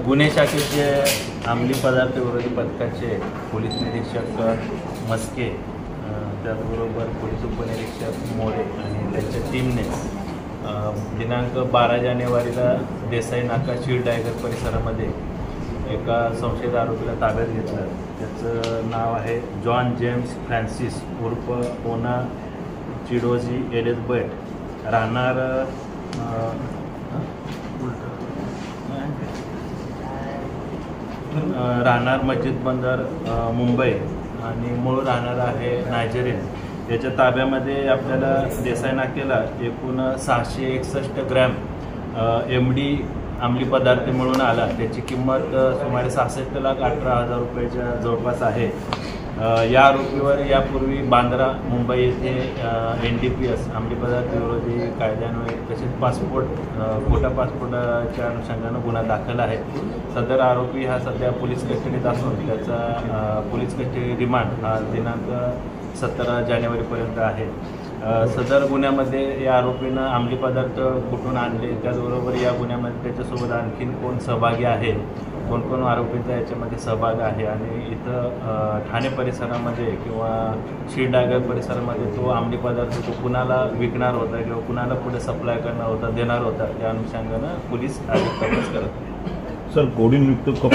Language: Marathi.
गुन्हे शाखेचे अंमली पदार्थ विरोधी पथकाचे पोलीस निरीक्षक मस्के, त्याचबरोबर पोलीस उपनिरीक्षक मोरे आणि त्यांच्या टीमने दिनांक 12 जानेवारीला देसाई नाका शील्ड टायगर परिसरामध्ये एका संशयित आरोपीला ताब्यात घेतलं। त्याचं नाव आहे जॉन जेम्स फ्रान्सिस उर्फ ओना चिडोजी एलिझबेथ, राहणार मस्जिद बंदर मुंबई आणि मूळ राहणार आहे नायजेरियन। याच्या ताब्यामध्ये आपल्याला देसाई नाक्याला एकूण 661 ग्रॅम MD अंमली पदार्थ मिळून आला। त्याची किंमत सुमारे 66,18,000 रुपयाच्या जवळपास आहे। या आरोपीवर यापूर्वी बांद्रा मुंबई येथे NDPS अंमली पदार्थ विरोधी कायद्यान्वये तसेच खोटा पासपोर्टच्या अनुषंगानं गुन्हा दाखल आहे। सदर आरोपी हा सध्या पोलीस कस्टडीत असून त्याचा पोलीस कस्टडी रिमांड हा दिनांक 17 जानेवारीपर्यंत आहे। सदर गुन्ह्यामध्ये या आरोपीनं अंमली पदार्थ कुठून आणले, त्याचबरोबर या गुन्ह्यामध्ये त्याच्यासोबत आणखीन कोण सहभागी आहे, कोण आरोपीचा याच्यामध्ये सहभाग आहे आणि इथं ठाणे परिसरामध्ये किंवा शील्ड टायगर परिसरामध्ये तो अंमली पदार्थ तो कुणाला विकणार होता किंवा कुणाला पुढे सप्लाय करणार होता, देणार होता, त्या अनुषंगानं पोलीस अधिक तपास करत आहेत। सर, कोडिंग युक्त कप